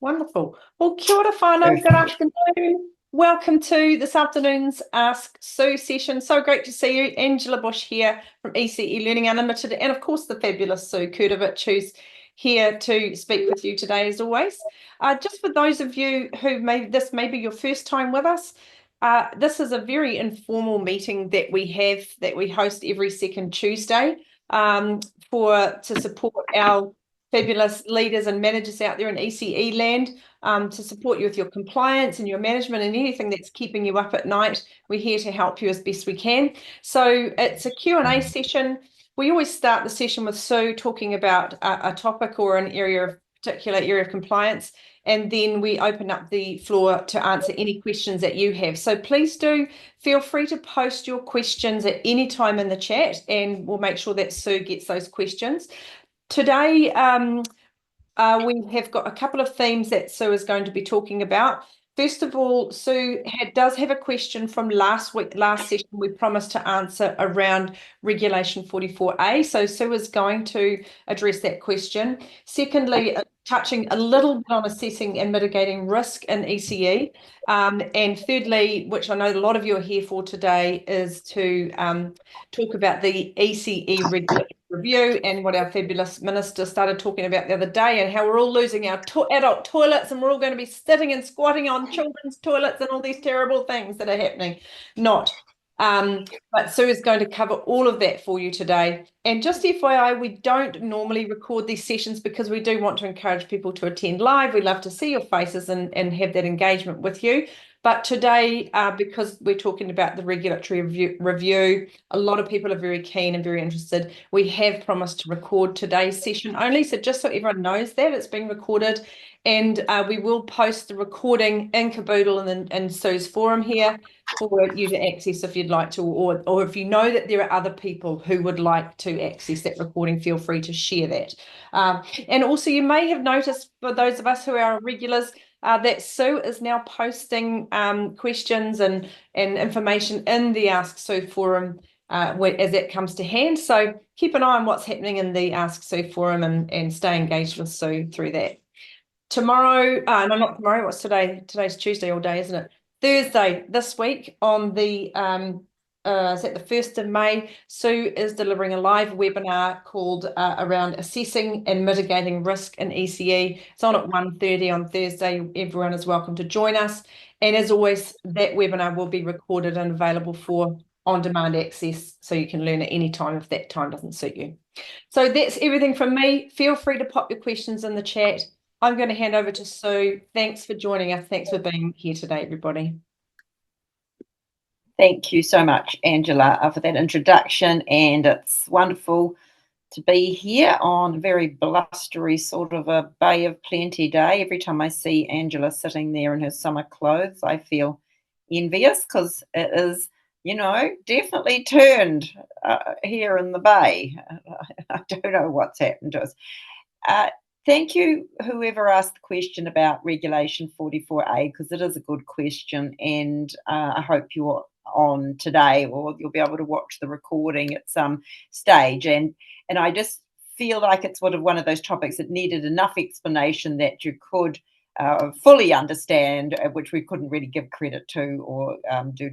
Wonderful. Well, kia ora whanau, good Perfect. afternoon. Welcome to this afternoon's Ask Sue session. So great to see you. Angela Bush here from ECE Learning Unlimited, and of course the fabulous Sue Kurtovich, who's here to speak with you today as always. Just for those of you who this may be your first time with us, this is a very informal meeting that we host every second Tuesday to support our fabulous leaders and managers out there in ECE land, to support you with your compliance and your management and anything that's keeping you up at night. We're here to help you as best we can. So it's a Q&A session. We always start the session with Sue talking about a topic or an particular area of compliance, and then we open up the floor to answer any questions that you have. So please do feel free to post your questions at any time in the chat, and we'll make sure that Sue gets those questions. Today, we have got a couple of themes that Sue is going to be talking about. First of all, Sue does have a question from last session we promised to answer around Regulation 44A. So Sue is going to address that question. Secondly, touching a little bit on assessing and mitigating risk in ECE. And thirdly, which I know a lot of you are here for today, is to talk about the ECE regulatory review and what our fabulous minister started talking about the other day, and how we're all losing our adult toilets and we're all going to be sitting and squatting on children's toilets and all these terrible things that are happening. Not. But Sue is going to cover all of that for you today. And just FYI, we don't normally record these sessions because we do want to encourage people to attend live. We love to see your faces and have that engagement with you. But today, because we're talking about the regulatory review, a lot of people are very keen and very interested. We have promised to record today's session only. So just so everyone knows that it's being recorded, and we will post the recording in Caboodle and Sue's forum here for you to access if you'd like to, or if you know that there are other people who would like to access that recording, feel free to share that. And also you may have noticed, for those of us who are regulars, that Sue is now posting questions and information in the Ask Sue forum as that comes to hand. So keep an eye on what's happening in the Ask Sue forum and stay engaged with Sue through that. Tomorrow, no, not tomorrow, what's today? Today's Tuesday all day, isn't it? Thursday this week on the is that the 1st of May, Sue is delivering a live webinar called around assessing and mitigating risk in ECE. It's on at 1:30 on Thursday. Everyone is welcome to join us. And as always, that webinar will be recorded and available for on-demand access, so you can learn at any time if that time doesn't suit you. So that's everything from me. Feel free to pop your questions in the chat. I'm going to hand over to Sue. Thanks for joining us. Thanks for being here today, everybody. Thank you so much, Angela, for that introduction, and it's wonderful to be here on a very blustery sort of a Bay of Plenty day. Every time I see Angela sitting there in her summer clothes, I feel envious, because it is, definitely turned here in the Bay. I don't know what's happened to us. Thank you, whoever asked the question about Regulation 44A, because it is a good question, and I hope you're on today, or you'll be able to watch the recording at some stage. And I just feel like it's one of those topics that needed enough explanation that you could fully understand, which we couldn't really give credit to or do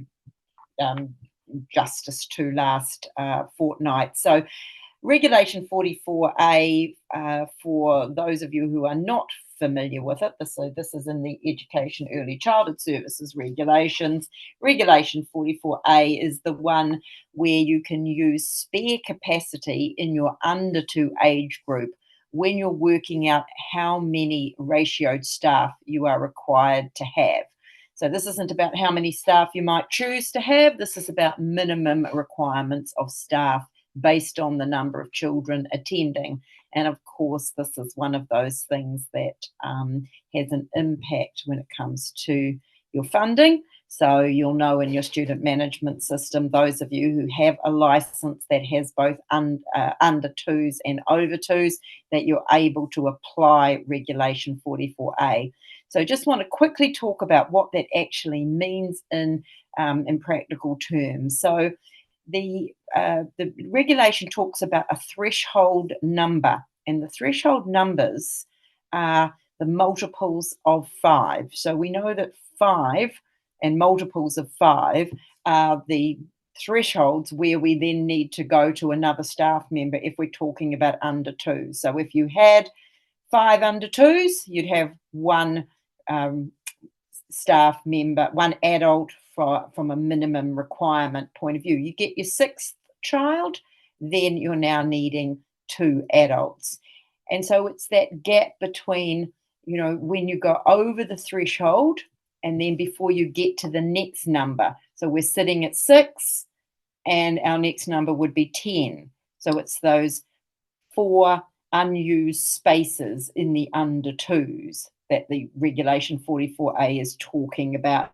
justice to last fortnight. So Regulation 44A, for those of you who are not familiar with it, this is in the Education Early Childhood Services regulations. Regulation 44A is the one where you can use spare capacity in your under 2 age group when you're working out how many ratioed staff you are required to have. So this isn't about how many staff you might choose to have. This is about minimum requirements of staff based on the number of children attending. And of course, this is one of those things that has an impact when it comes to your funding. So you'll know in your student management system, those of you who have a license that has both under 2s and over 2s, that you're able to apply Regulation 44A. So just want to quickly talk about what that actually means in practical terms. So the regulation talks about a threshold number, and the threshold numbers are the multiples of 5. So we know that 5 and multiples of 5 are the thresholds where we then need to go to another staff member if we're talking about under 2. So if you had 5 under 2s, you'd have one staff member, one adult from a minimum requirement point of view. You get your 6th child, then you're now needing 2 adults. And so it's that gap between, when you go over the threshold and then before you get to the next number. So we're sitting at 6 and our next number would be 10. So it's those 4 unused spaces in the under 2s that the regulation 44A is talking about.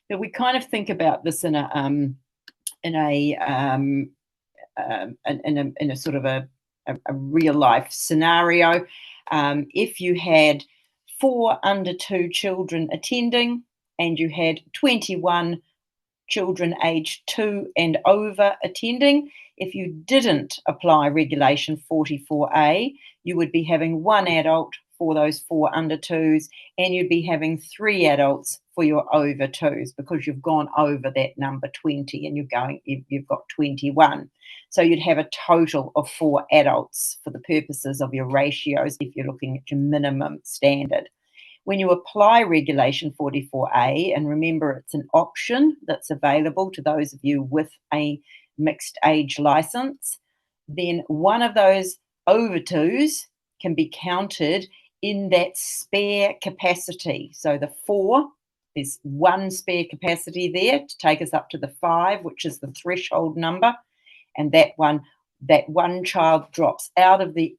But we kind of think about this in a sort of a real life scenario. If you had 4 under 2 children attending and you had 21 children aged 2 and over attending, if you didn't apply regulation 44A, you would be having 1 adult for those 4 under 2s, and you'd be having 3 adults for your over 2s because you've gone over that number 20 and you've got 21. So you'd have a total of 4 adults for the purposes of your ratios if you're looking at your minimum standard. When you apply regulation 44A, and remember it's an option that's available to those of you with a mixed age license, then one of those over 2s can be counted in that spare capacity. So the 4, there's 1 spare capacity there to take us up to the 5, which is the threshold number. And that one child drops out of the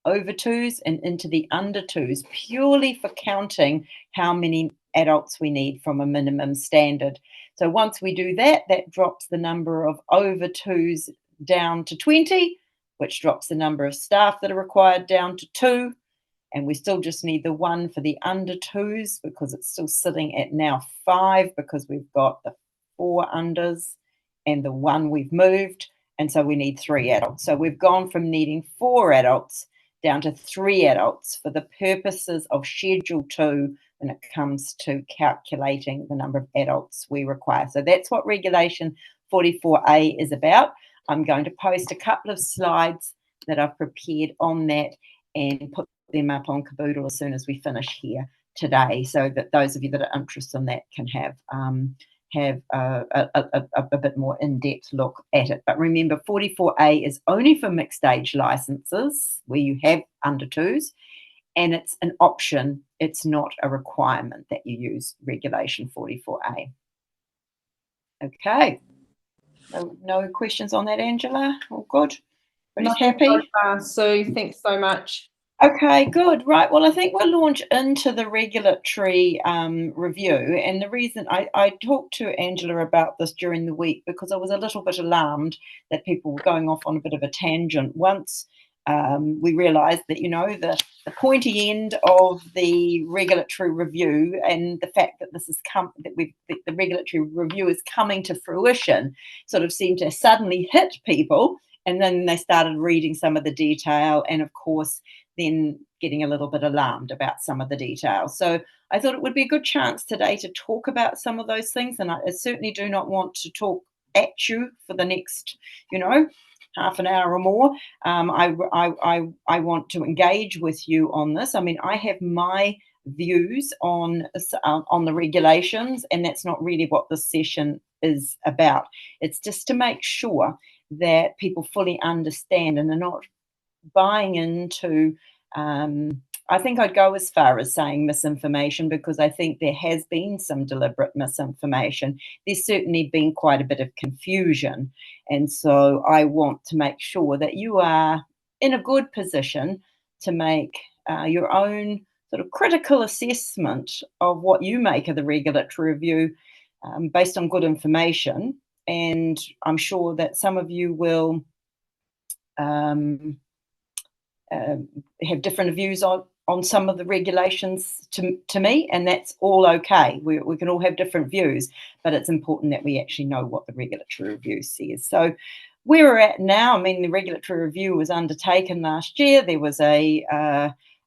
over 2s and into the under 2s purely for counting how many adults we need from a minimum standard. So once we do that, that drops the number of over 2s down to 20, which drops the number of staff that are required down to 2. And we still just need the 1 for the under 2s because it's still sitting at now 5 because we've got the 4 unders and the 1 we've moved. And so we need 3 adults. So we've gone from needing 4 adults down to 3 adults for the purposes of Schedule 2 when it comes to calculating the number of adults we require. So that's what Regulation 44A is about. I'm going to post a couple of slides that I've prepared on that and put them up on Caboodle as soon as we finish here today, so that those of you that are interested in that can have a bit more in-depth look at it. But remember, 44A is only for mixed age licenses where you have under 2s, and it's an option. It's not a requirement that you use Regulation 44A. Okay. No questions on that, Angela? All good? Everybody's happy? So far, Sue, thanks so much. Okay, good. Right. Well, I think we'll launch into the regulatory review. And the reason I talked to Angela about this during the week because I was a little bit alarmed that people were going off on a bit of a tangent once we realised that, the pointy end of the regulatory review and the fact that the regulatory review is coming to fruition sort of seemed to suddenly hit people. And then they started reading some of the detail and, of course, then getting a little bit alarmed about some of the details. So I thought it would be a good chance today to talk about some of those things. And I certainly do not want to talk at you for the next, half an hour or more. I want to engage with you on this. I mean, I have my views on the regulations, and that's not really what this session is about. It's just to make sure that people fully understand and are not buying into, I think I'd go as far as saying misinformation, because I think there has been some deliberate misinformation. There's certainly been quite a bit of confusion. And so I want to make sure that you are in a good position to make your own sort of critical assessment of what you make of the regulatory review based on good information. And I'm sure that some of you will have different views on some of the regulations to me, and that's all okay. We can all have different views, but it's important that we actually know what the regulatory review says. So where we're at now, I mean, the regulatory review was undertaken last year. There was a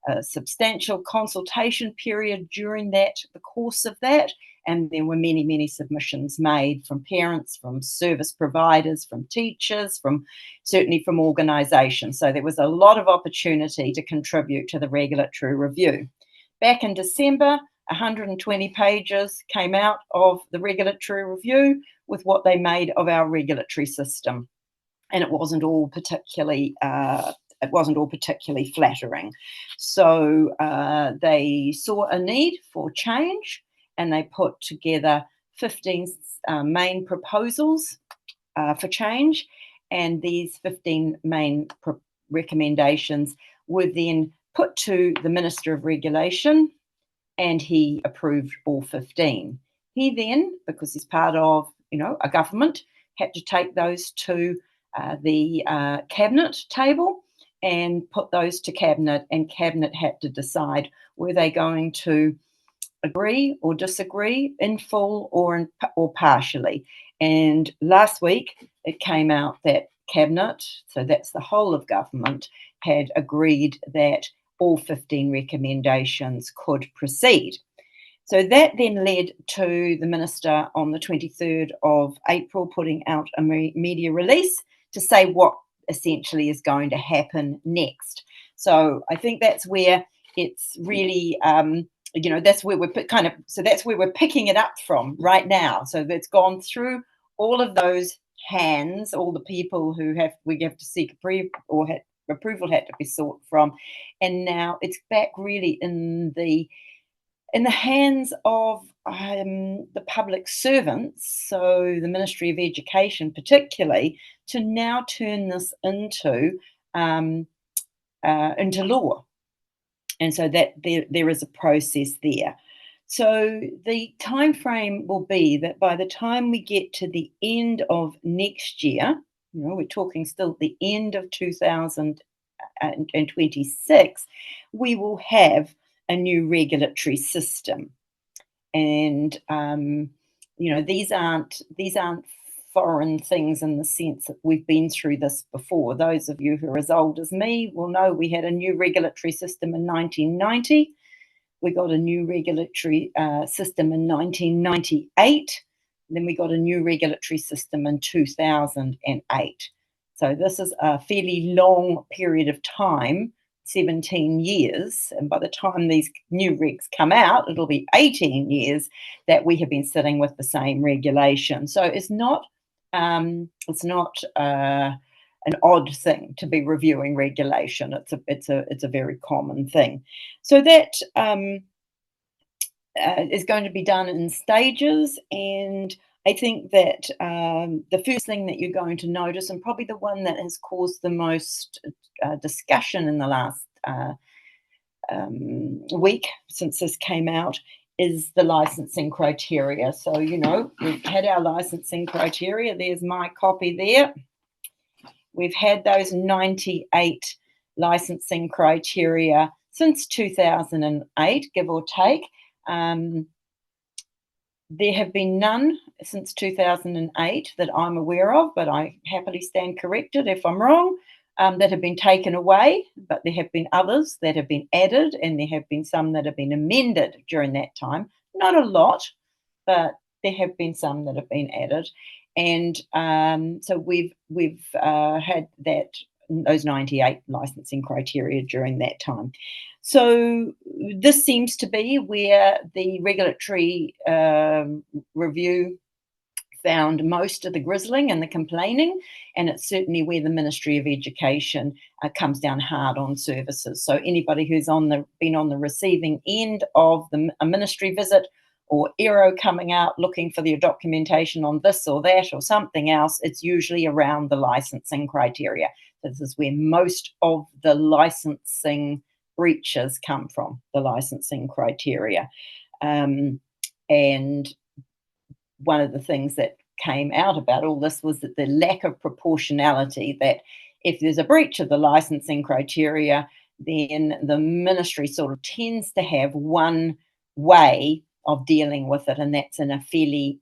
a substantial consultation period during the course of that, and there were many, many submissions made from parents, from service providers, from teachers, certainly from organisations. So there was a lot of opportunity to contribute to the regulatory review. Back in December, 120 pages came out of the regulatory review with what they made of our regulatory system, and it wasn't all particularly flattering. So they saw a need for change, and they put together 15 main proposals for change, and these 15 main recommendations were then put to the Minister of Regulation, and he approved all 15. He then, because he's part of a government, had to take those to the cabinet table and put those to cabinet, and cabinet had to decide were they going to agree or disagree in full or partially. And last week it came out that cabinet, so that's the whole of government, had agreed that all 15 recommendations could proceed. So that then led to the minister on the 23rd of April putting out a media release to say what essentially is going to happen next. So I think that's where it's really, that's where we're picking it up from right now. So that's gone through all of those hands, all the people we have to seek approval had to be sought from, and now it's back really in the hands of the public servants, so the Ministry of Education particularly, to now turn this into law. And so that there is a process there. So the time frame will be that by the time we get to the end of next year, we're talking still the end of 2026, we will have a new regulatory system. And these aren't foreign things in the sense that we've been through this before. Those of you who are as old as me will know we had a new regulatory system in 1990. We got a new regulatory system in 1998. Then we got a new regulatory system in 2008. So this is a fairly long period of time, 17 years. And by the time these new regs come out, it'll be 18 years that we have been sitting with the same regulation. So it's not an odd thing to be reviewing regulation. It's a very common thing. So that is going to be done in stages, and I think that the first thing that you're going to notice, and probably the one that has caused the most discussion in the last week since this came out, is the licensing criteria. So, we've had our licensing criteria. There's my copy there. We've had those 98 licensing criteria since 2008, give or take. There have been none since 2008 that I'm aware of, but I happily stand corrected if I'm wrong, that have been taken away, but there have been others that have been added, and there have been some that have been amended during that time. Not a lot, but there have been some that have been added. And so we've had those 98 licensing criteria during that time. So this seems to be where the regulatory review found most of the grizzling and the complaining, and it's certainly where the Ministry of Education comes down hard on services. So anybody who's been on the receiving end of a ministry visit, or ERO coming out looking for the documentation on this or that or something else, it's usually around the licensing criteria. This is where most of the licensing breaches come from, the licensing criteria. And one of the things that came out about all this was that the lack of proportionality, that if there's a breach of the licensing criteria, then the ministry sort of tends to have one way of dealing with it, and that's in a fairly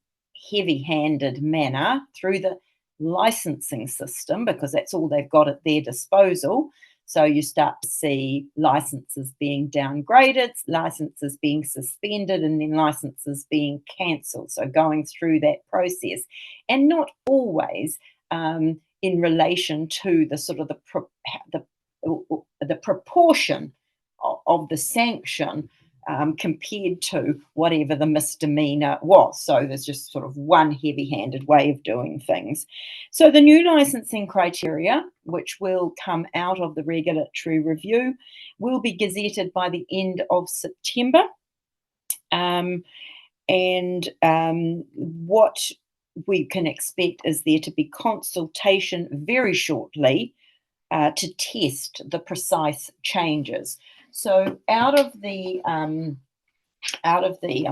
heavy-handed manner through the licensing system, because that's all they've got at their disposal. So you start to see licenses being downgraded, licenses being suspended, and then licenses being cancelled. So going through that process, and not always in relation to the sort of the proportion of the sanction compared to whatever the misdemeanor was. So there's just sort of one heavy-handed way of doing things. So the new licensing criteria, which will come out of the regulatory review, will be gazetted by the end of September. What we can expect is there to be consultation very shortly to test the precise changes. So out of the, I'm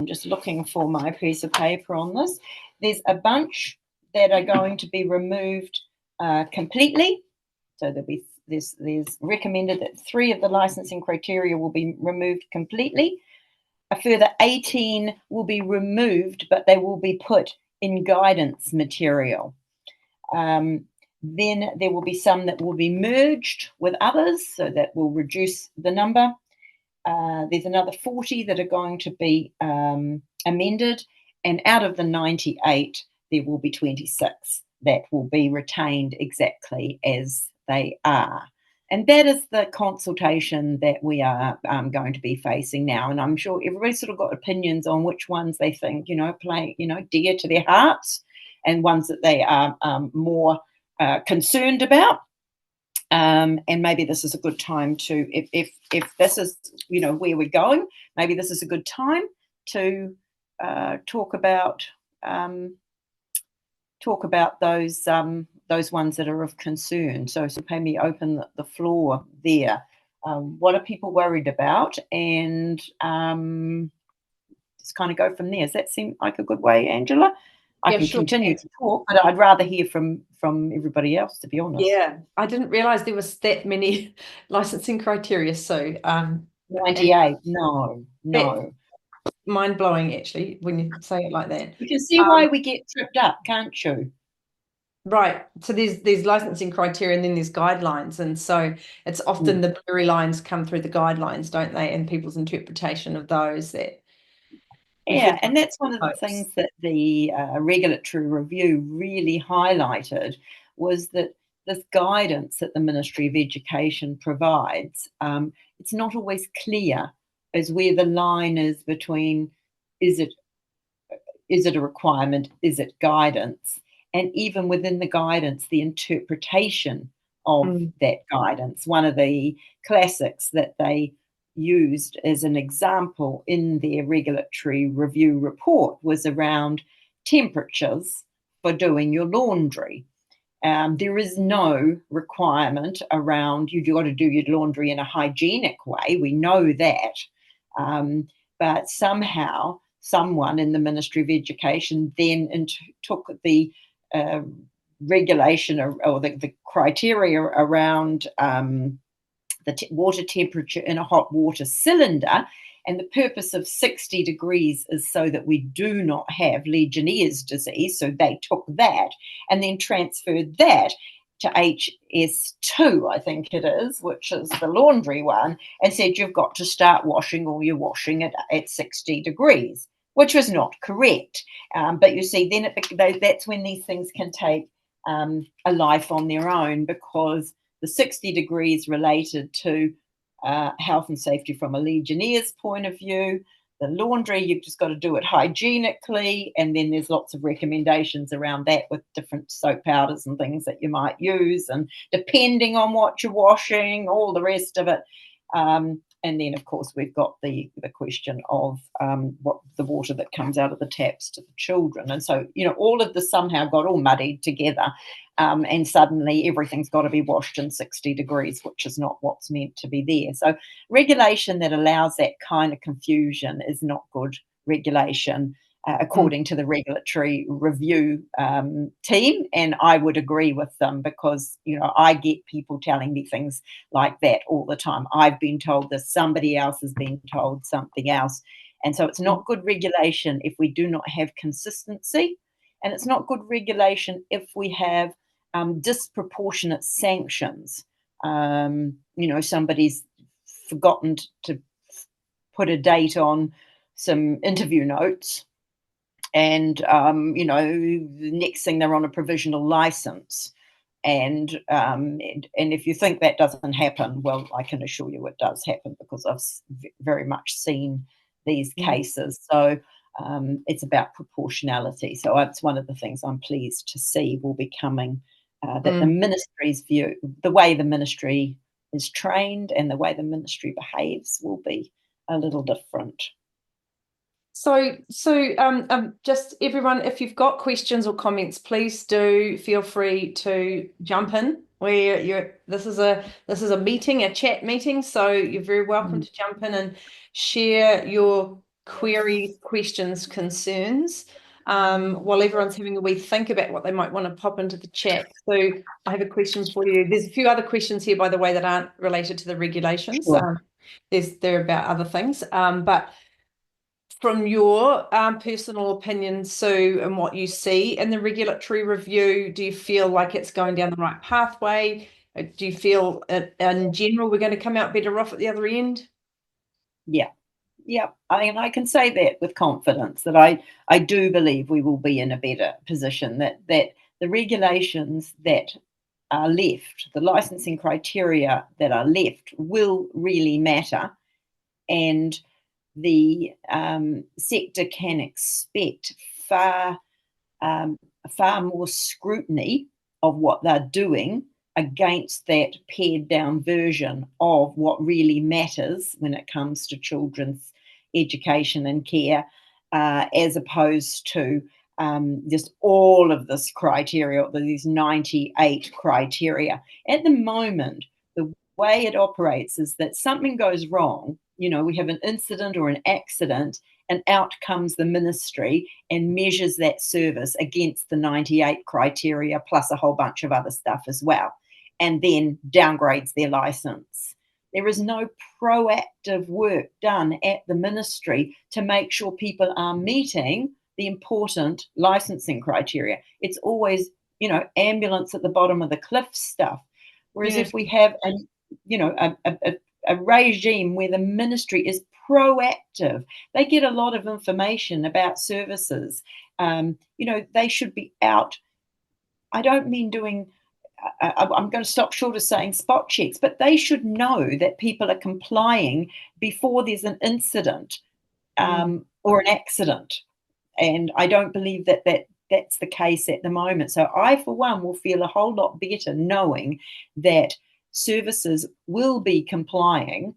just looking for my piece of paper on this. There's a bunch that are going to be removed completely. So there's recommended that 3 of the licensing criteria will be removed completely. A further 18 will be removed, but they will be put in guidance material. Then there will be some that will be merged with others, so that will reduce the number. There's another 40 that are going to be amended, and out of the 98, there will be 26 that will be retained exactly as they are. And that is the consultation that we are going to be facing now. And I'm sure everybody's sort of got opinions on which ones they think, play, dear to their hearts, and ones that they are more concerned about. And maybe this is a good time to, if this is, where we're going, maybe this is a good time to talk about those ones that are of concern. So let me open the floor there. What are people worried about? And just kind of go from there. Does that seem like a good way, Angela? I can continue to talk, but I'd rather hear from everybody else, to be honest. Yeah, I didn't realize there was that many licensing criteria. So 98, no. Mind blowing, actually, when you say it like that. You can see why we get tripped up, can't you? Right. So there's licensing criteria, and then there's guidelines, and so it's often the blurry lines come through the guidelines, don't they? And people's interpretation of those that. Yeah, and that's one of the things that the regulatory review really highlighted, was that this guidance that the Ministry of Education provides, it's not always clear as where the line is between is it a requirement, is it guidance, and even within the guidance, the interpretation of that guidance. One of the classics that they used as an example in their regulatory review report was around temperatures for doing your laundry. There is no requirement around you've got to do your laundry in a hygienic way. We know that. But somehow someone in the Ministry of Education then took the regulation or the criteria around the water temperature in a hot water cylinder, and the purpose of 60 degrees is so that we do not have Legionnaire's disease. So they took that and then transferred that to HS2, I think it is, which is the laundry one, and said you've got to start washing all your washing at 60 degrees, which was not correct. But you see, then that's when these things can take a life on their own, because the 60 degrees related to health and safety from a Legionnaire's point of view. The laundry, you've just got to do it hygienically, and then there's lots of recommendations around that with different soap powders and things that you might use, and depending on what you're washing, all the rest of it. And then, of course, we've got the question of what the water that comes out of the taps to the children. And so, all of this somehow got all muddied together, and suddenly everything's got to be washed in 60 degrees, which is not what's meant to be there. So regulation that allows that kind of confusion is not good regulation, according to the regulatory review team. And I would agree with them, because, I get people telling me things like that all the time. I've been told this, somebody else has been told something else. And so it's not good regulation if we do not have consistency. And it's not good regulation if we have disproportionate sanctions Somebody's forgotten to put a date on some interview notes, and the next thing they're on a provisional license. And if you think that doesn't happen, well, I can assure you it does happen, because I've very much seen these cases. So it's about proportionality. So it's one of the things I'm pleased to see will be coming, that the ministry's view, the way the ministry is trained and the way the ministry behaves will be a little different. So just everyone, if you've got questions or comments, please do feel free to jump in. This is a meeting, a chat meeting, so you're very welcome to jump in and share your queries, questions, concerns, while everyone's having a wee think about what they might want to pop into the chat. So I have a question for you. There's a few other questions here, by the way, that aren't related to the regulations. Sure. They're about other things, but from your personal opinion, Sue, and what you see in the regulatory review, do you feel like it's going down the right pathway? Do you feel in general we're going to come out better off at the other end? Yeah. I can say that with confidence, that I do believe we will be in a better position, that the regulations that are left, the licensing criteria that are left, will really matter, and the sector can expect far more scrutiny of what they're doing against that pared down version of what really matters when it comes to children's education and care, as opposed to just all of this criteria, these 98 criteria. At the moment, the way it operates is that something goes wrong, we have an incident or an accident, and out comes the ministry and measures that service against the 98 criteria plus a whole bunch of other stuff as well, and then downgrades their license. There is no proactive work done at the ministry to make sure people are meeting the important licensing criteria. It's always, ambulance at the bottom of the cliff stuff. Whereas if we have a regime where the ministry is proactive, they get a lot of information about services. They should be out. I don't mean doing, I'm going to stop short of saying spot checks, but they should know that people are complying before there's an incident or an accident. And I don't believe that's the case at the moment. So I, for one, will feel a whole lot better knowing that services will be complying,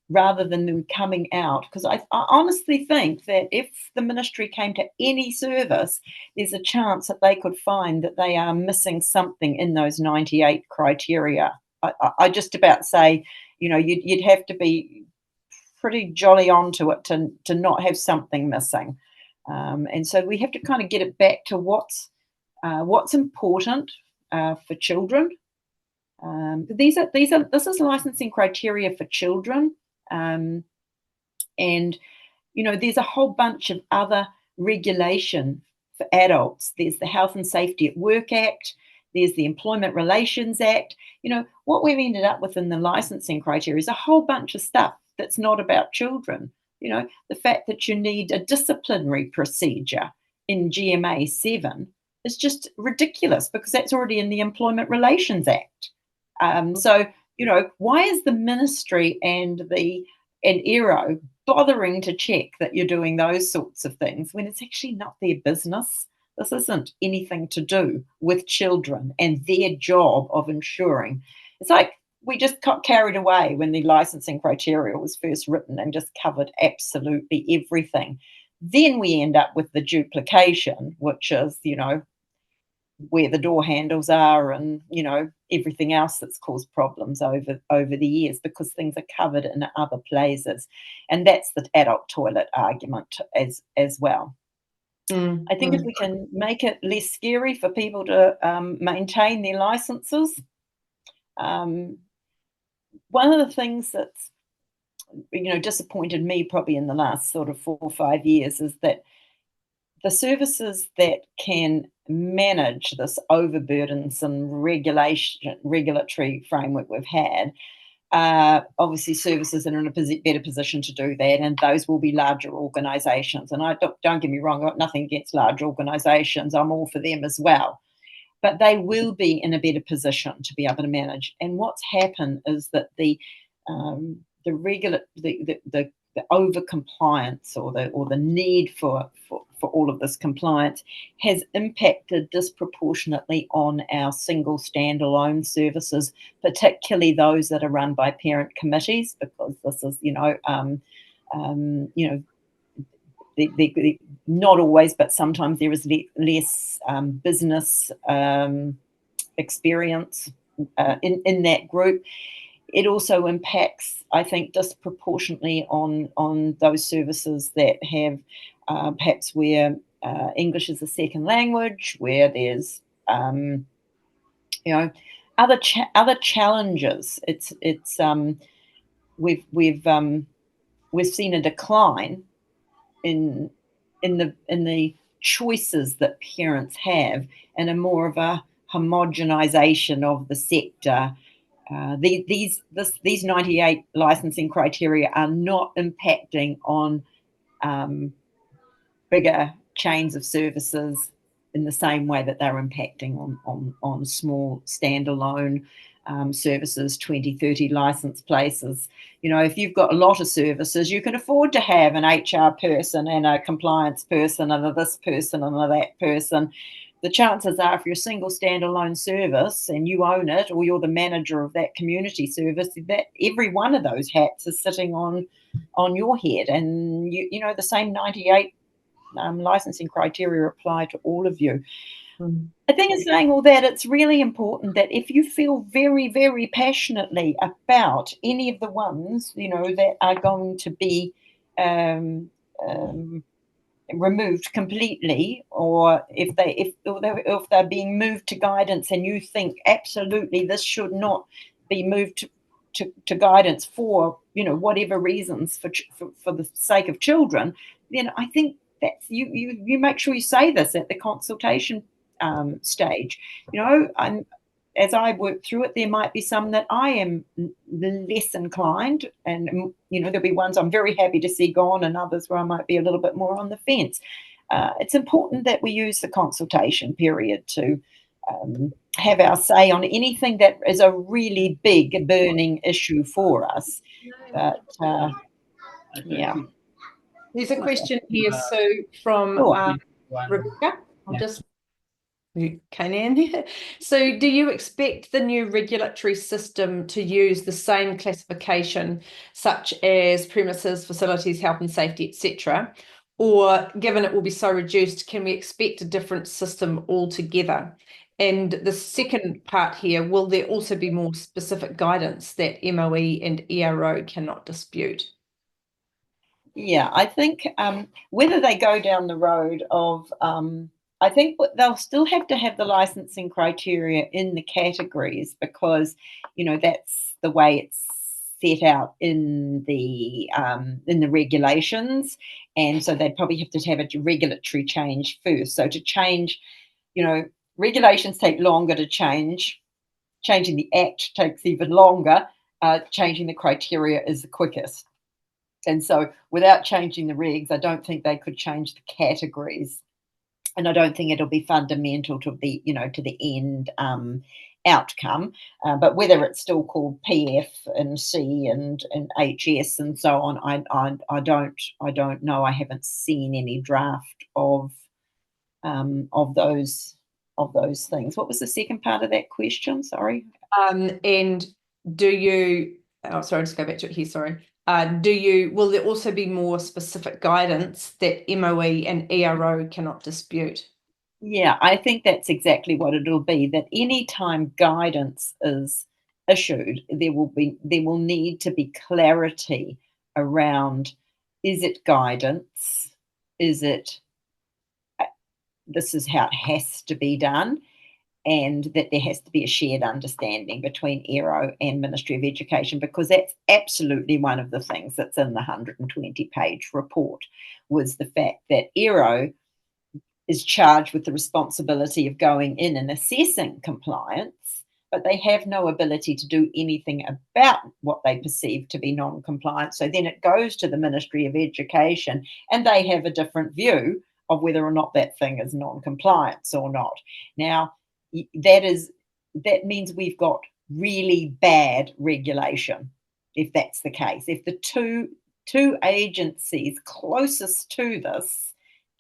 rather than them coming out. Because I honestly think that if the ministry came to any service, there's a chance that they could find that they are missing something in those 98 criteria. I just about say, you'd have to be pretty jolly onto it to not have something missing. And so we have to kind of get it back to what's important for children. This is licensing criteria for children, and there's a whole bunch of other regulation for adults. There's the Health and Safety at Work Act. There's the Employment Relations Act. What we've ended up with in the licensing criteria is a whole bunch of stuff that's not about children. The fact that you need a disciplinary procedure in GMA 7 is just ridiculous, because that's already in the Employment Relations Act. So, why is the ministry and ERO bothering to check that you're doing those sorts of things when it's actually not their business? This isn't anything to do with children and their job of ensuring. It's like we just got carried away when the licensing criteria was first written and just covered absolutely everything. Then we end up with the duplication, which is, where the door handles are and, everything else that's caused problems over the years, because things are covered in other places. And that's the adult toilet argument as well. I think if we can make it less scary for people to maintain their licenses, one of the things that's disappointed me probably in the last sort of 4 or 5 years is that the services that can manage this overburdensome regulatory framework we've had. Obviously, services are in a better position to do that, and those will be larger organisations. And don't get me wrong, I've got nothing against large organisations. I'm all for them as well. But they will be in a better position to be able to manage. And what's happened is that the over compliance or the need for all of this compliance has impacted disproportionately on our single standalone services, particularly those that are run by parent committees, because this is not always, but sometimes there is less business experience in that group. It also impacts, I think, disproportionately on those services that have perhaps where English is a second language, where there's other challenges. We've seen a decline in the choices that parents have, and a more of a homogenization of the sector. These 98 licensing criteria are not impacting on bigger chains of services in the same way that they're impacting on small standalone services, 20, 30 licensed places. If you've got a lot of services, you can afford to have an HR person and a compliance person and a this person and a that person. The chances are, if you're a single standalone service and you own it, or you're the manager of that community service, that every one of those hats is sitting on your head, and the same 98 licensing criteria apply to all of you. I think in saying all that, it's really important that if you feel very, very passionately about any of the ones, that are going to be removed completely, or if they're being moved to guidance, and you think absolutely this should not be moved to guidance for whatever reasons, for the sake of children, then I think that's you make sure you say this at the consultation stage. As I work through it, there might be some that I am less inclined, and there'll be ones I'm very happy to see gone, and others where I might be a little bit more on the fence. It's important that we use the consultation period to have our say on anything that is a really big burning issue for us. But yeah. There's a question here, Sue, from Rebecca. I'll just So do you expect the new regulatory system to use the same classification, such as premises, facilities, health and safety, etc.? Or given it will be so reduced, can we expect a different system altogether? And the second part here, will there also be more specific guidance that MOE and ERO cannot dispute? Yeah, I think whether they go down the road of I think they'll still have to have the licensing criteria in the categories, because that's the way it's set out in the regulations, and so they'd probably have to have a regulatory change first. So to change, regulations take longer to change. Changing the act takes even longer. Changing the criteria is the quickest. And so without changing the regs, I don't think they could change the categories. And I don't think it'll be fundamental to the, to the end outcome. But whether it's still called PF and C and HS and so on, I don't know. I haven't seen any draft of those things. What was the second part of that question? Sorry. And do you? Oh, sorry. Just go back to it here. Sorry. Will there also be more specific guidance that MOE and ERO cannot dispute? Yeah, I think that's exactly what it'll be, that any time guidance is issued, there will need to be clarity around, is it guidance? Is it, this is how it has to be done? And that there has to be a shared understanding between ERO and Ministry of Education, because that's absolutely one of the things that's in the 120-page report, was the fact that ERO is charged with the responsibility of going in and assessing compliance, but they have no ability to do anything about what they perceive to be non-compliant. So then it goes to the Ministry of Education, and they have a different view of whether or not that thing is non-compliance or not. Now, that means we've got really bad regulation, if that's the case. If the two agencies closest to this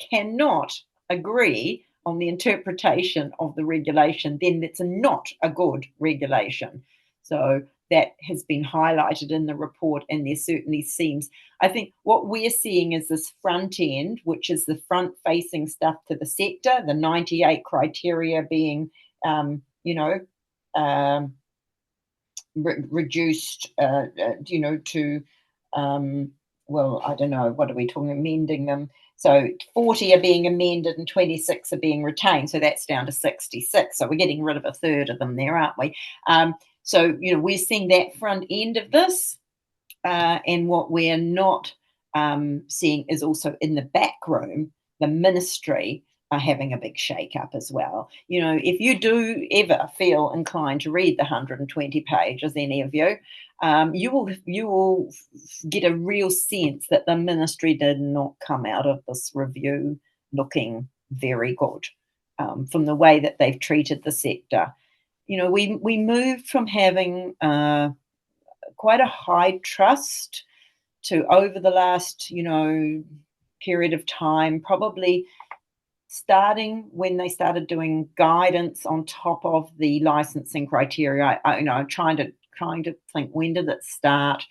cannot agree on the interpretation of the regulation, then it's not a good regulation. So that has been highlighted in the report, and there certainly seems, I think what we're seeing is this front end, which is the front facing stuff to the sector, the 98 criteria being, reduced, to, well, I don't know, what are we talking, amending them? So 40 are being amended and 26 are being retained. So that's down to 66. So we're getting rid of a third of them there, aren't we? So, we're seeing that front end of this. And what we're not seeing is also in the back room, the ministry are having a big shake-up as well. If you do ever feel inclined to read the 120 pages, any of you, you will get a real sense that the ministry did not come out of this review looking very good, from the way that they've treated the sector. We moved from having quite a high trust to, over the last period of time, probably starting when they started doing guidance on top of the licensing criteria. I'm trying to think, when did it start?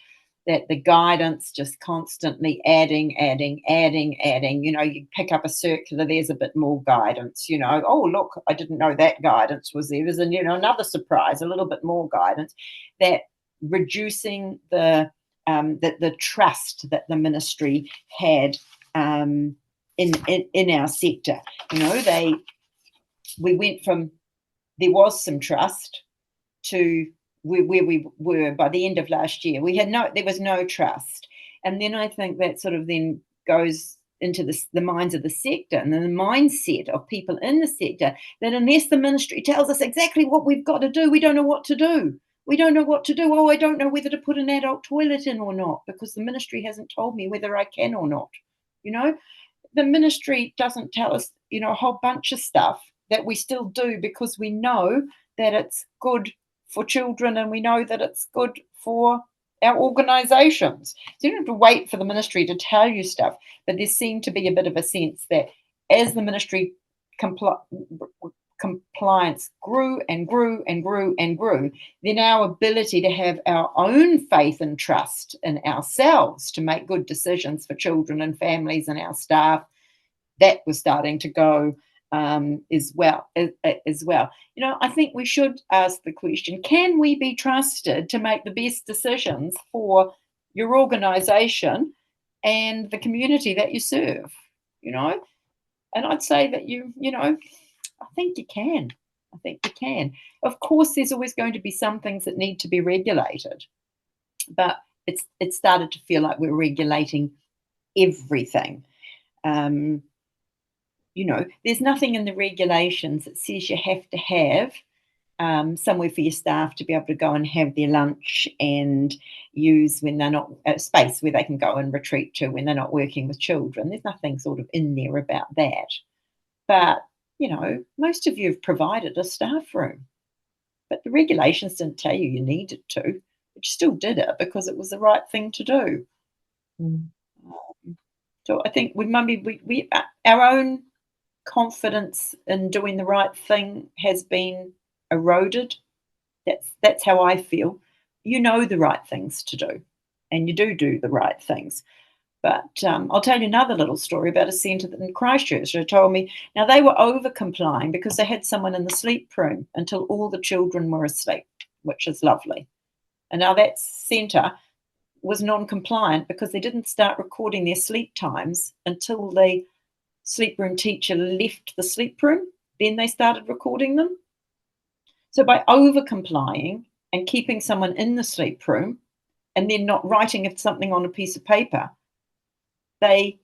That the guidance just constantly adding. You pick up a circular, there's a bit more guidance. Oh, look, I didn't know that guidance was there. There's another surprise, a little bit more guidance. That reducing the trust that the ministry had in our sector. We went from, there was some trust, to where we were by the end of last year. There was no trust. And then I think that sort of then goes into the minds of the sector and the mindset of people in the sector, that unless the ministry tells us exactly what we've got to do, we don't know what to do. We don't know what to do. Oh, I don't know whether to put an adult toilet in or not, because the ministry hasn't told me whether I can or not. The ministry doesn't tell us, a whole bunch of stuff that we still do because we know that it's good for children, and we know that it's good for our organisations. So you don't have to wait for the ministry to tell you stuff, but there seemed to be a bit of a sense that as the ministry compliance grew and grew and grew and grew, then our ability to have our own faith and trust in ourselves to make good decisions for children and families and our staff, that was starting to go as well. I think we should ask the question, can we be trusted to make the best decisions for your organisation and the community that you serve? And I'd say that I think you can. I think you can. Of course, there's always going to be some things that need to be regulated, but it started to feel like we're regulating everything. There's nothing in the regulations that says you have to have somewhere for your staff to be able to go and have their lunch and use when they're not, a space where they can go and retreat to when they're not working with children. There's nothing sort of in there about that. But, most of you have provided a staff room, but the regulations didn't tell you needed to, but you still did it because it was the right thing to do. So I think we our own confidence in doing the right thing has been eroded. That's how I feel. You know the right things to do, and you do the right things. But I'll tell you another little story about a centre in Christchurch who told me, now they were over complying because they had someone in the sleep room until all the children were asleep, which is lovely. And now that centre was non-compliant because they didn't start recording their sleep times until the sleep room teacher left the sleep room. Then they started recording them. So by over complying and keeping someone in the sleep room and then not writing something on a piece of paper, they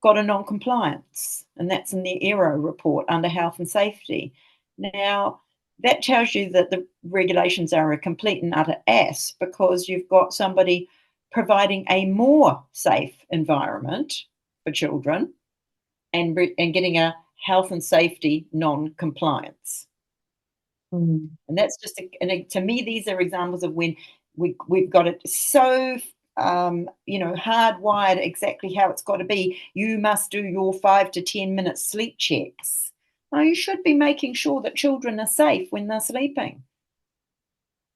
got a non-compliance, and that's in the ERO report under health and safety. Now, that tells you that the regulations are a complete and utter ass, because you've got somebody providing a more safe environment for children and getting a health and safety non-compliance. And that's just, to me, these are examples of when we've got it so hardwired exactly how it's got to be. You must do your 5 to 10 minute sleep checks. Now, you should be making sure that children are safe when they're sleeping.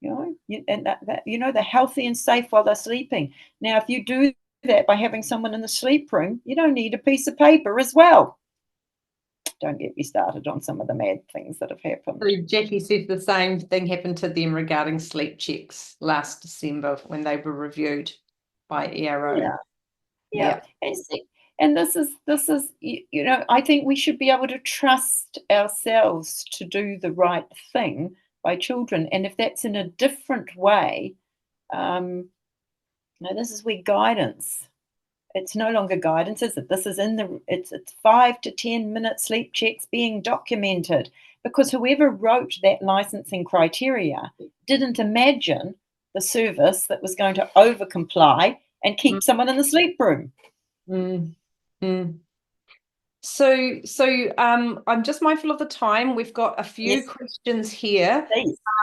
And they're healthy and safe while they're sleeping. Now, if you do that by having someone in the sleep room, you don't need a piece of paper as well. Don't get me started on some of the mad things that have happened. So Jackie said the same thing happened to them regarding sleep checks last December when they were reviewed by ERO. Yeah. And this is I think we should be able to trust ourselves to do the right thing by children. And if that's in a different way, this is where guidance. It's no longer guidance, is it? This is it's 5 to 10 minute sleep checks being documented, because whoever wrote that licensing criteria didn't imagine the service that was going to over comply and keep someone in the sleep room. So I'm just mindful of the time. We've got a few questions here.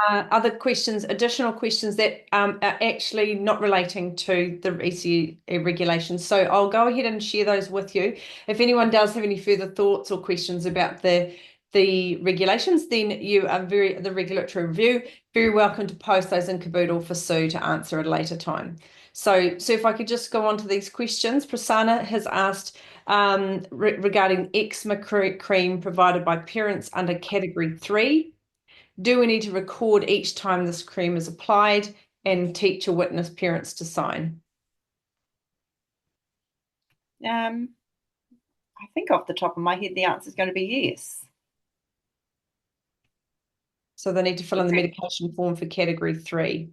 Other questions, additional questions that are actually not relating to the ECE regulations. So I'll go ahead and share those with you. If anyone does have any further thoughts or questions about the regulations, then you are the regulatory review, very welcome to post those in Caboodle for Sue to answer at a later time. So if I could just go on to these questions. Prasanna has asked regarding eczema cream provided by parents under category 3. Do we need to record each time this cream is applied and teacher witness parents to sign? I think off the top of my head, the answer is going to be yes. So they need to fill in the medication form for category 3.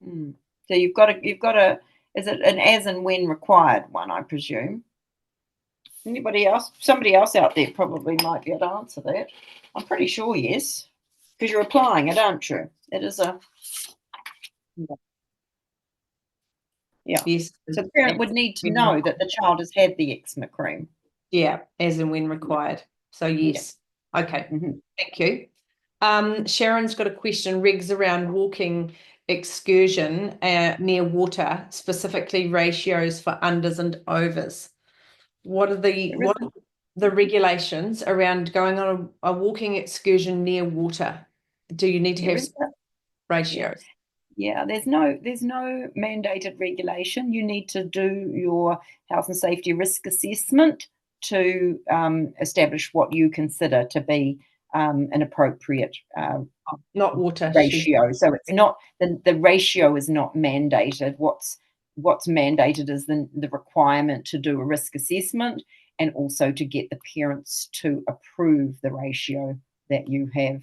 So you've got a, is it an as and when required one, I presume? Anybody else? Somebody else out there probably might be able to answer that. I'm pretty sure yes, because you're applying it, aren't you? It is a... Yeah. Yes. So the parent would need to know that the child has had the eczema cream. Yeah, as and when required. So yes. Yeah. Okay. Thank you. Sharon's got a question, regs around walking excursion near water, specifically ratios for unders and overs. What are the regulations around going on a walking excursion near water? Do you need to have ratios? Yeah, there's no mandated regulation. You need to do your health and safety risk assessment to establish what you consider to be an appropriate not water ratio. So it's not the ratio is not mandated. What's mandated is the requirement to do a risk assessment, and also to get the parents to approve the ratio that you have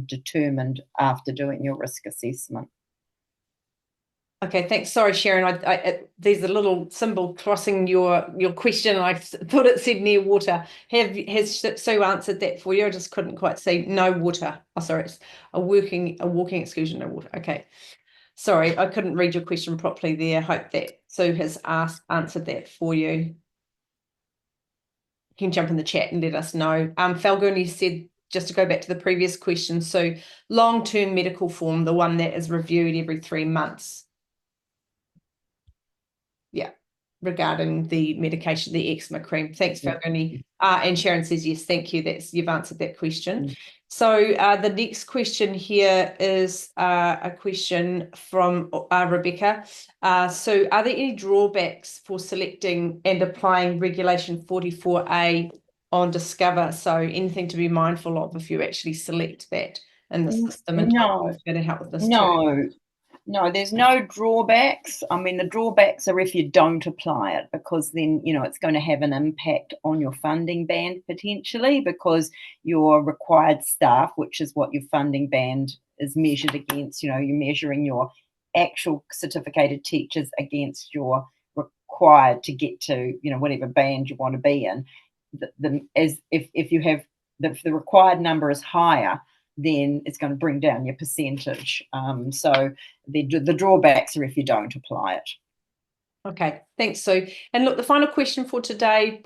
determined after doing your risk assessment. Okay, thanks. Sorry, Sharon. There's a little symbol crossing your question. I thought it said near water. Has Sue answered that for you? I just couldn't quite see. No water. Oh, sorry. It's a walking excursion, no water. Okay. Sorry, I couldn't read your question properly there. I hope that Sue has answered that for you. You can jump in the chat and let us know. Falguni said, just to go back to the previous question, so long-term medical form, the one that is reviewed every 3 months. Yeah, regarding the medication, the eczema cream. Thanks, Falguni. And Sharon says, yes, thank you. You've answered that question. So the next question here is a question from Rebecca. So are there any drawbacks for selecting and applying Regulation 44A on Discover? So anything to be mindful of if you actually select that in the system? And no, going to help with this too. No, there's no drawbacks. I mean, the drawbacks are if you don't apply it, because then, it's going to have an impact on your funding band potentially, because your required staff, which is what your funding band is measured against, you're measuring your actual certificated teachers against your required to get to, whatever band you want to be in. If you have the required number is higher, then it's going to bring down your percentage. So the drawbacks are if you don't apply it. Okay, thanks, Sue. And look, the final question for today,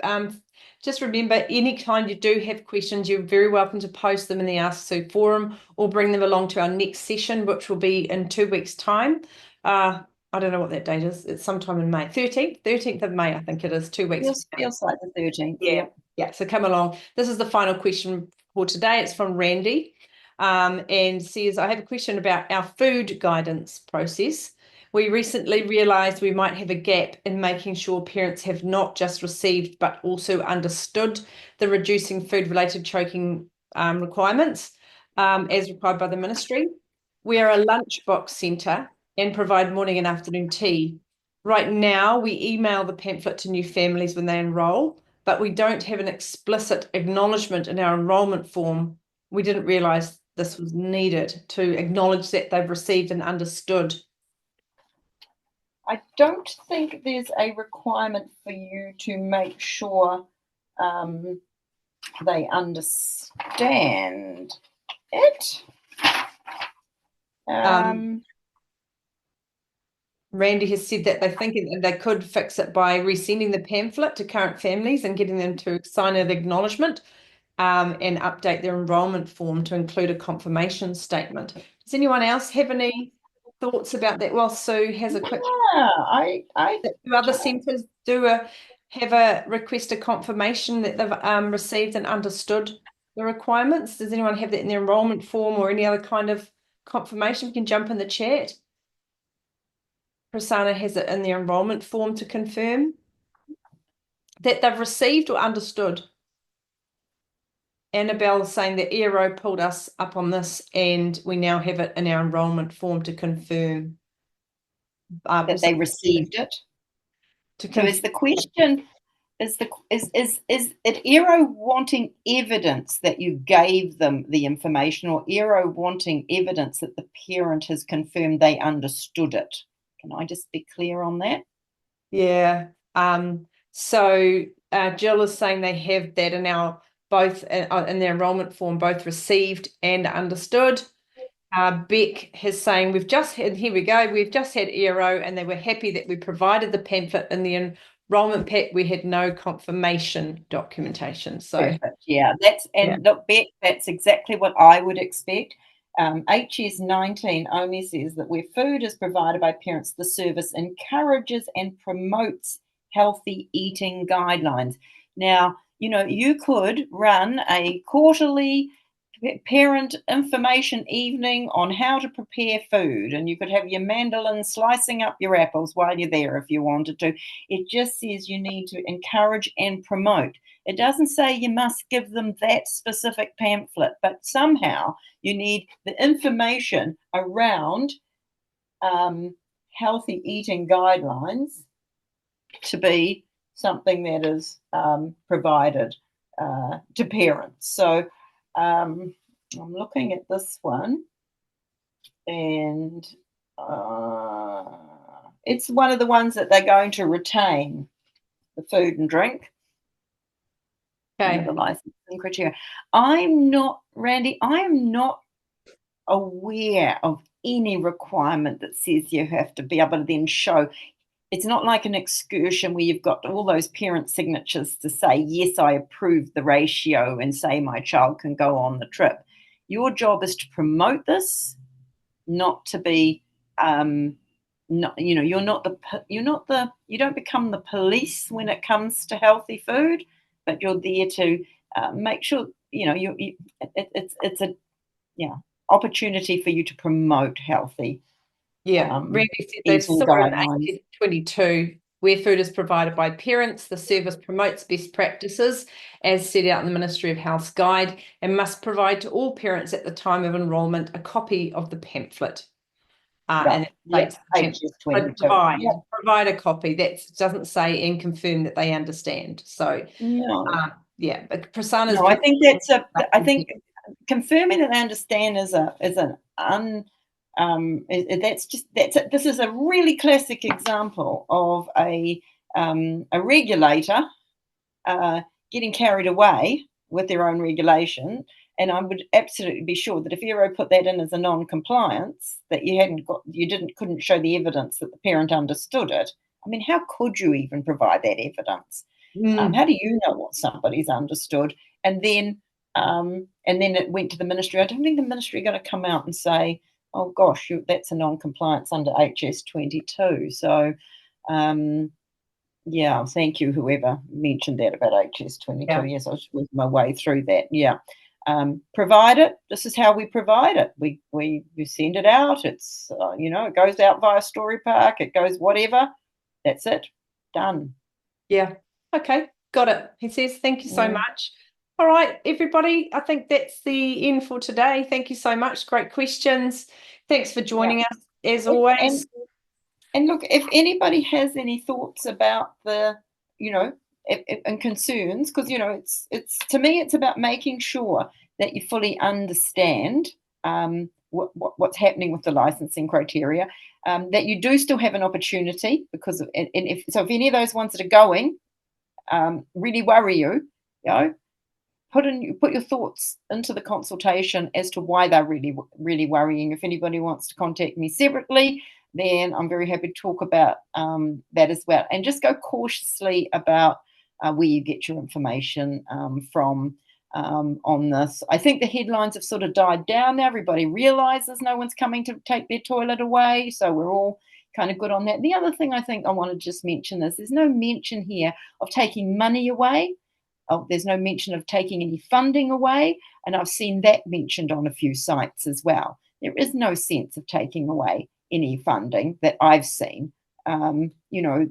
just remember, anytime you do have questions, you're very welcome to post them in the Ask Sue forum or bring them along to our next session, which will be in 2 weeks' time. I don't know what that date is. It's sometime in May. 13th of May, I think it is, 2 weeks. Feels like the 13th. Yeah, so come along. This is the final question for today. It's from Randy, and says, I have a question about our food guidance process. We recently realised we might have a gap in making sure parents have not just received but also understood the reducing food-related choking requirements as required by the ministry. We are a lunchbox centre and provide morning and afternoon tea. Right now, we email the pamphlet to new families when they enrol, but we don't have an explicit acknowledgement in our enrolment form. We didn't realise this was needed to acknowledge that they've received and understood. I don't think there's a requirement for you to make sure they understand it. Randy has said that they think they could fix it by resending the pamphlet to current families and getting them to sign an acknowledgement and update their enrolment form to include a confirmation statement. Does anyone else have any thoughts about that? Well, Sue has a quick. Yeah, do other centres have a request a confirmation that they've received and understood the requirements? Does anyone have that in their enrolment form or any other kind of confirmation? You can jump in the chat. Prasanna has it in their enrolment form to confirm that they've received or understood. Annabelle's saying that ERO pulled us up on this and we now have it in our enrolment form to confirm. That they received it. So is the question, is it ERO wanting evidence that you gave them the information, or ERO wanting evidence that the parent has confirmed they understood it? Can I just be clear on that? Yeah. So Jill is saying they have that in our both in their enrolment form, both received and understood. Beck is saying we've just had ERO and they were happy that we provided the pamphlet in the enrolment pack. We had no confirmation documentation. So perfect. Yeah, look, Beck, that's exactly what I would expect. HS 19 only says that where food is provided by parents, the service encourages and promotes healthy eating guidelines. Now, you could run a quarterly parent information evening on how to prepare food, and you could have your mandolin slicing up your apples while you're there if you wanted to. It just says you need to encourage and promote. It doesn't say you must give them that specific pamphlet, but somehow you need the information around healthy eating guidelines to be something that is provided to parents. So I'm looking at this one, and it's one of the ones that they're going to retain, the food and drink. Okay. The licensing criteria. Randy, I am not aware of any requirement that says you have to be able to then show. It's not like an excursion where you've got all those parent signatures to say, yes, I approve the ratio and say my child can go on the trip. Your job is to promote this, not to be, you don't become the police when it comes to healthy food, but you're there to make sure, it's a opportunity for you to promote healthy. Yeah, Randy said they saw in 1822 where food is provided by parents, the service promotes best practices as set out in the Ministry of Health's guide and must provide to all parents at the time of enrolment a copy of the pamphlet. And it states provide a copy. That doesn't say and confirm that they understand. So but Prasanna's. No, I think confirming that they understand this is a really classic example of a a regulator getting carried away with their own regulation. And I would absolutely be sure that if Eero put that in as a non-compliance, that couldn't show the evidence that the parent understood it. I mean, how could you even provide that evidence? How do you know what somebody's understood? And then it went to the ministry. I don't think the ministry are going to come out and say, "Oh gosh, that's a non-compliance under HS22." So, yeah, thank you, whoever mentioned that about HS22. Yeah. Yes, I was working my way through that. Yeah. Provide it. This is how we provide it. We send it out. It's it goes out via Story Park. It goes whatever. That's it. Done. Yeah. Okay. Got it. He says, thank you so much. All right, everybody. I think that's the end for today. Thank you so much. Great questions. Thanks for joining us as always. And look, if anybody has any thoughts about the, and concerns, because it's to me it's about making sure that you fully understand what's happening with the licensing criteria, that you do still have an opportunity because if any of those ones that are going really worry you, put your thoughts into the consultation as to why they're really really worrying. If anybody wants to contact me separately, then I'm very happy to talk about that as well. And just go cautiously about where you get your information from on this. I think the headlines have sort of died down now. Everybody realizes no one's coming to take their toilet away, so we're all kind of good on that. The other thing I think I want to just mention is there's no mention here of taking money away. There's no mention of taking any funding away, and I've seen that mentioned on a few sites as well. There is no sense of taking away any funding that I've seen.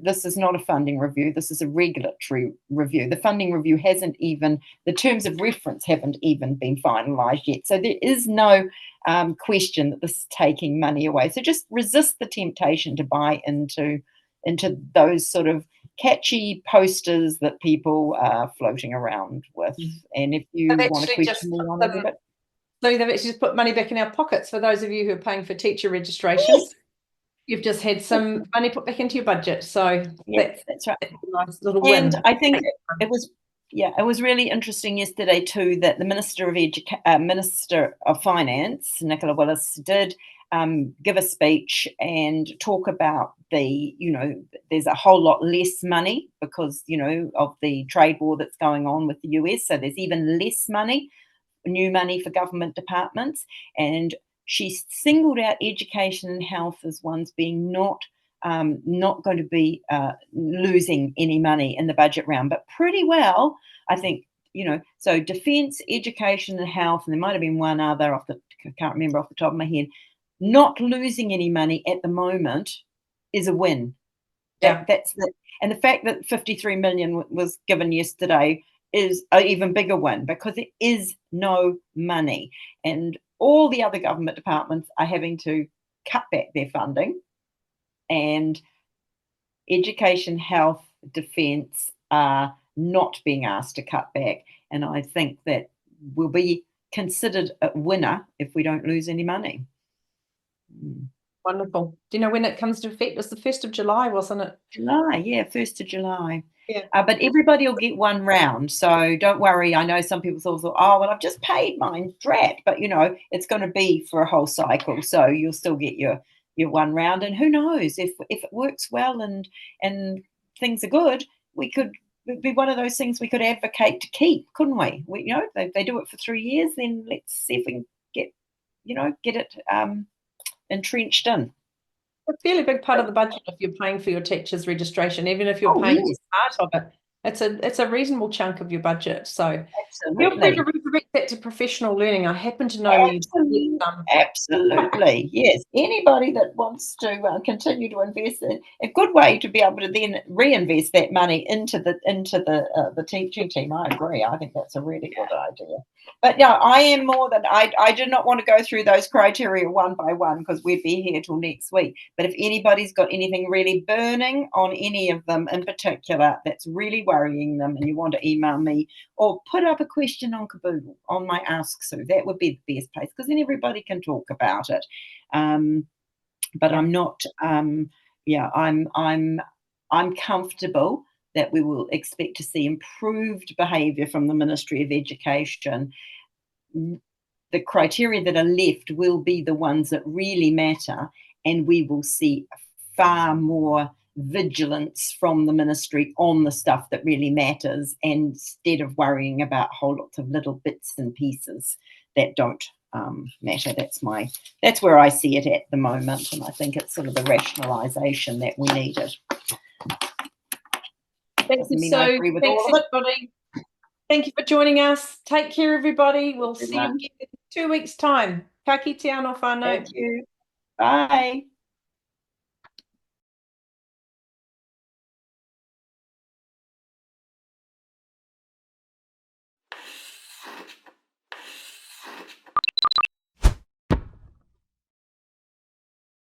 This is not a funding review. This is a regulatory review. The funding review the terms of reference haven't even been finalised yet. So there is no question that this is taking money away. So just resist the temptation to buy into those sort of catchy posters that people are floating around with. And if you want to question me on it, so they've actually just put money back in our pockets for those of you who are paying for teacher registrations. Yes. You've just had some money put back into your budget. So that's right. That's a nice little and win. I think it was really interesting yesterday too that the Minister of Finance, Nicola Willis, did give a speech and talk about there's a whole lot less money because, of the trade war that's going on with the US. So there's even less money, new money for government departments. And she singled out education and health as ones being not going to be losing any money in the budget round, but pretty well, I think, so defence, education and health, and there might have been one other I can't remember off the top of my head, not losing any money at the moment is a win. Yeah. And the fact that 53 million was given yesterday is an even bigger win because there is no money. And all the other government departments are having to cut back their funding. And education, health, defence are not being asked to cut back. And I think that will be considered a winner if we don't lose any money. Wonderful. Do you know when it comes to effect? It was the 1st of July, wasn't it? July, yeah, 1st of July. Yeah. But everybody will get one round, so don't worry. I know some people thought, oh, well, I've just paid mine, drat, but it's going to be for a whole cycle, so you'll still get your one round. And who knows if it works well and things are good, it'd be one of those things we could advocate to keep, couldn't we? They do it for 3 years, then let's see if we can get it entrenched in. A fairly big part of the budget if you're paying for your teacher's registration, even if you're paying part of it. It's a reasonable chunk of your budget. So feel free to redirect that to professional learning. I happen to know where you get some. Absolutely, yes. Anybody that wants to continue to invest in a good way to be able to then reinvest that money into the teaching team. I agree. I think that's a really good idea. But yeah, I am more than I do not want to go through those criteria one by one because we'd be here till next week. But if anybody's got anything really burning on any of them in particular that's really worrying them and you want to email me or put up a question on Kaboodle on my Ask Sue, that would be the best place because then everybody can talk about it. But I'm not. I'm I'm comfortable that we will expect to see improved behaviour from the Ministry of Education. The criteria that are left will be the ones that really matter, and we will see far more vigilance from the ministry on the stuff that really matters, instead of worrying about whole lots of little bits and pieces that don't matter. That's where I see it at the moment, and I think it's sort of the rationalisation that we needed. Thank you, Sue. Thanks, everybody. Thank you for joining us. Take care, everybody. We'll see you again in 2 weeks' time. Ka kite anō whānau. Thank you. Bye.